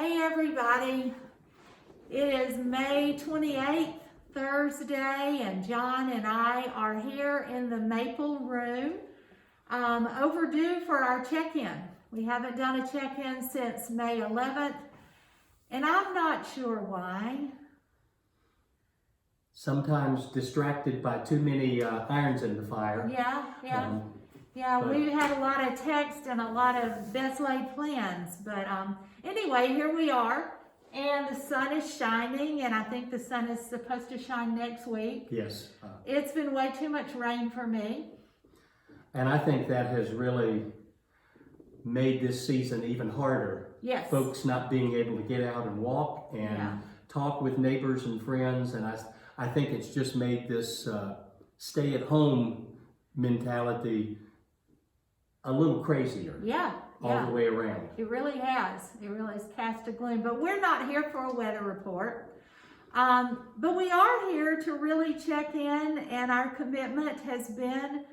Hey everybody, it is May 28th, Thursday, and John and I are here in the Maple Room, overdue for our check-in. We haven't done a check-in since May 11th, and I'm not sure why. Sometimes distracted by too many irons in the fire. Yeah, we've had a lot of text and a lot of best laid plans, but anyway, here we are, and the sun is shining, and I think the sun is supposed to shine next week. Yes. It's been way too much rain for me. And I think that has really made this season even harder. Yes. Folks not being able to get out and walk and talk with neighbors and friends, and I think it's just made this stay-at-home mentality a little crazier. All the way around. It really has. It really has cast a gloom. But we're not here for a weather report. But we are here to really check in, and our commitment has been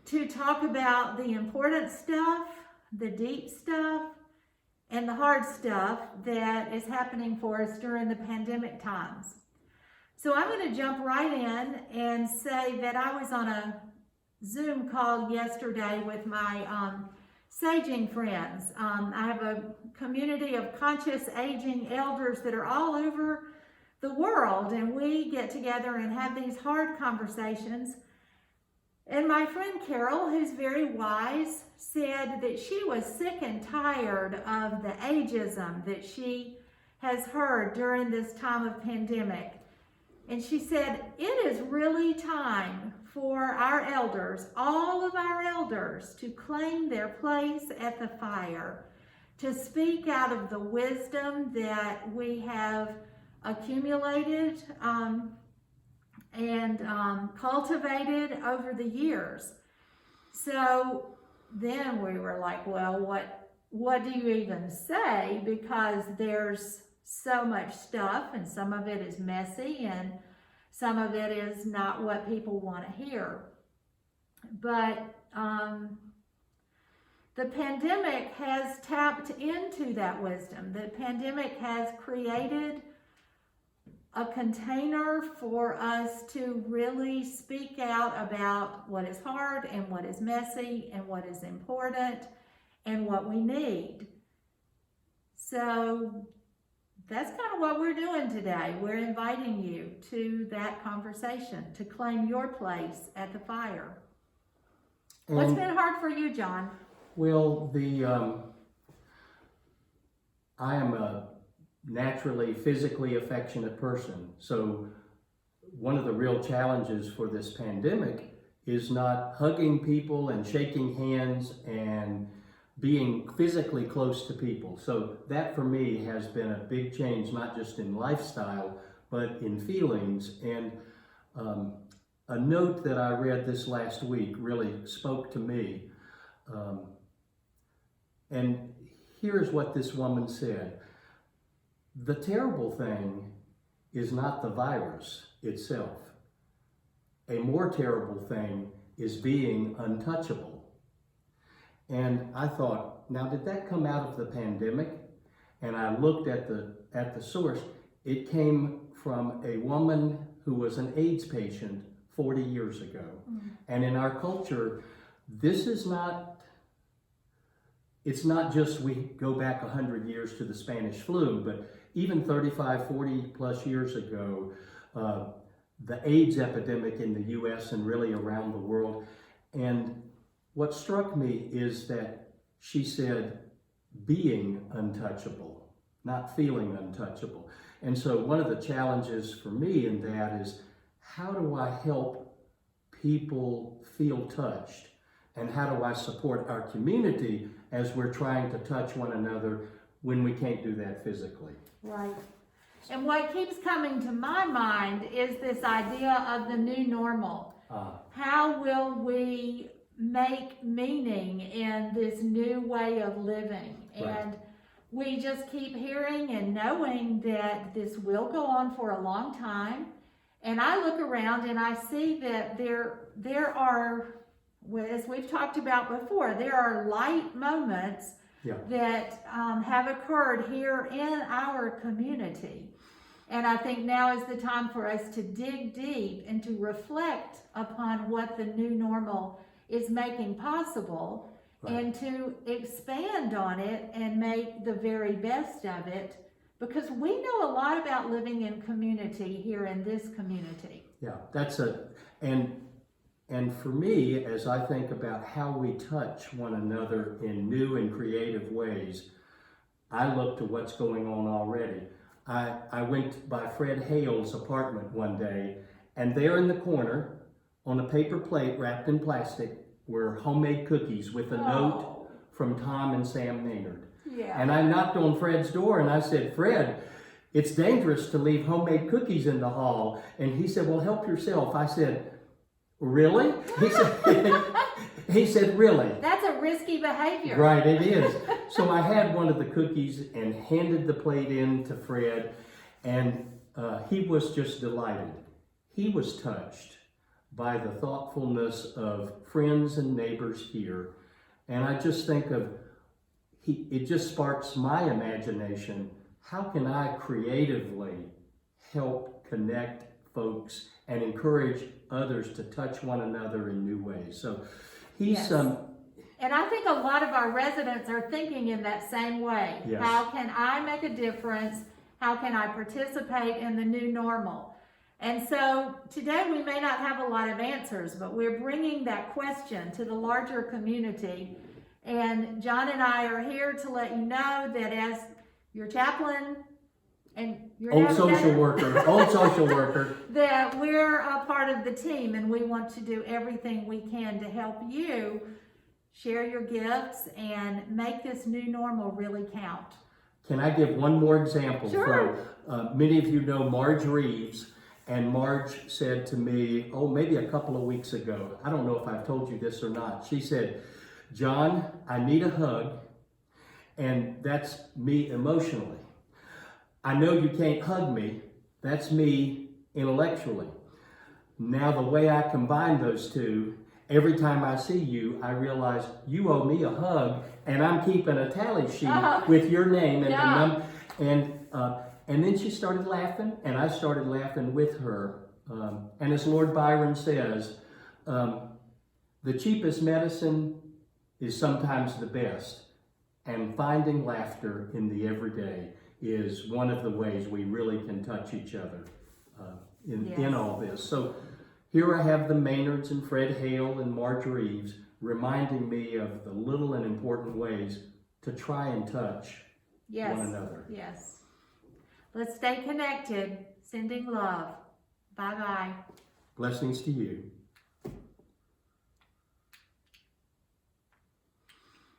to talk about the important stuff, the deep stuff, and the hard stuff that is happening for us during the pandemic times. So I'm going to jump right in and say that I was on a Zoom call yesterday with my saging friends. I have a community of conscious aging elders that are all over the world, and we get together and have these hard conversations. And my friend Carol, who's very wise, said that she was sick and tired of the ageism that she has heard during this time of pandemic. And she said, it is really time for our elders, all of our elders, to claim their place at the fire, to speak out of the wisdom that we have accumulated and cultivated over the years. So then we were like, well, what do you even say? Because there's so much stuff, and some of it is messy, and some of it is not what people want to hear. But the pandemic has tapped into that wisdom. The pandemic has created a container for us to really speak out about what is hard and what is messy and what is important and what we need. So that's kind of what we're doing today. We're inviting you to that conversation, to claim your place at the fire. And what's been hard for you, John? Well, I am a naturally physically affectionate person. So one of the real challenges for this pandemic is not hugging people and shaking hands and being physically close to people. So that for me has been a big change, not just in lifestyle, but in feelings. And a note that I read this last week really spoke to me. And here's what this woman said. The terrible thing is not the virus itself. A more terrible thing is being untouchable. And I thought, now did that come out of the pandemic? And I looked at the source. It came from a woman who was an AIDS patient 40 years ago. Mm-hmm. And in our culture, this is it's not just we go back 100 years to the Spanish flu, but even 35, 40 plus years ago, the AIDS epidemic in the US and really around the world. And what struck me is that she said, being untouchable, not feeling untouchable. And so one of the challenges for me in that is, how do I help people feel touched? And how do I support our community as we're trying to touch one another when we can't do that physically? Right. And what keeps coming to my mind is this idea of the new normal. How will we make meaning in this new way of living? Right. And we just keep hearing and knowing that this will go on for a long time. And I look around and I see that there are, as we've talked about before, there are light moments Yeah. that have occurred here in our community. And I think now is the time for us to dig deep and to reflect upon what the new normal is making possible, Right. and to expand on it and make the very best of it, because we know a lot about living in community here in this community. Yeah, and for me, as I think about how we touch one another in new and creative ways, I look to what's going on already. I went by Fred Hale's apartment one day, and there in the corner, on a paper plate wrapped in plastic, were homemade cookies with a note from Tom and Sam Maynard. Yeah. And I knocked on Fred's door and I said, "Fred, it's dangerous to leave homemade cookies in the hall." And he said, "Well, help yourself." I said, "Really?" He said, "Really?" That's a risky behavior. Right, it is. So I had one of the cookies and handed the plate in to Fred, and he was just delighted. He was touched by the thoughtfulness of friends and neighbors here. And I just think of, it just sparks my imagination. How can I creatively help connect folks and encourage others to touch one another in new ways? So he's Yes. And I think a lot of our residents are thinking in that same way. Yes. How can I make a difference? How can I participate in the new normal? And so today we may not have a lot of answers, but we're bringing that question to the larger community. And John and I are here to let you know that as your chaplain and your old social worker, that we're a part of the team, and we want to do everything we can to help you share your gifts and make this new normal really count. Can I give one more example? Sure. From, many of you know Marge Reeves, and Marge said to me, maybe a couple of weeks ago, I don't know if I've told you this or not, she said, "John, I need a hug," and that's me emotionally. I know you can't hug me, that's me intellectually. Now the way I combine those two, every time I see you, I realize you owe me a hug, and I'm keeping a tally sheet with your name and Yeah. and then she started laughing, and I started laughing with her. And as Lord Byron says, the cheapest medicine is sometimes the best, and finding laughter in the everyday is one of the ways we really can touch each other in all this. So here I have the Maynards and Fred Hale and Marge Reeves reminding me of the little and important ways to try and touch one another. Yes. Let's stay connected, sending love. Bye-bye. Blessings to you.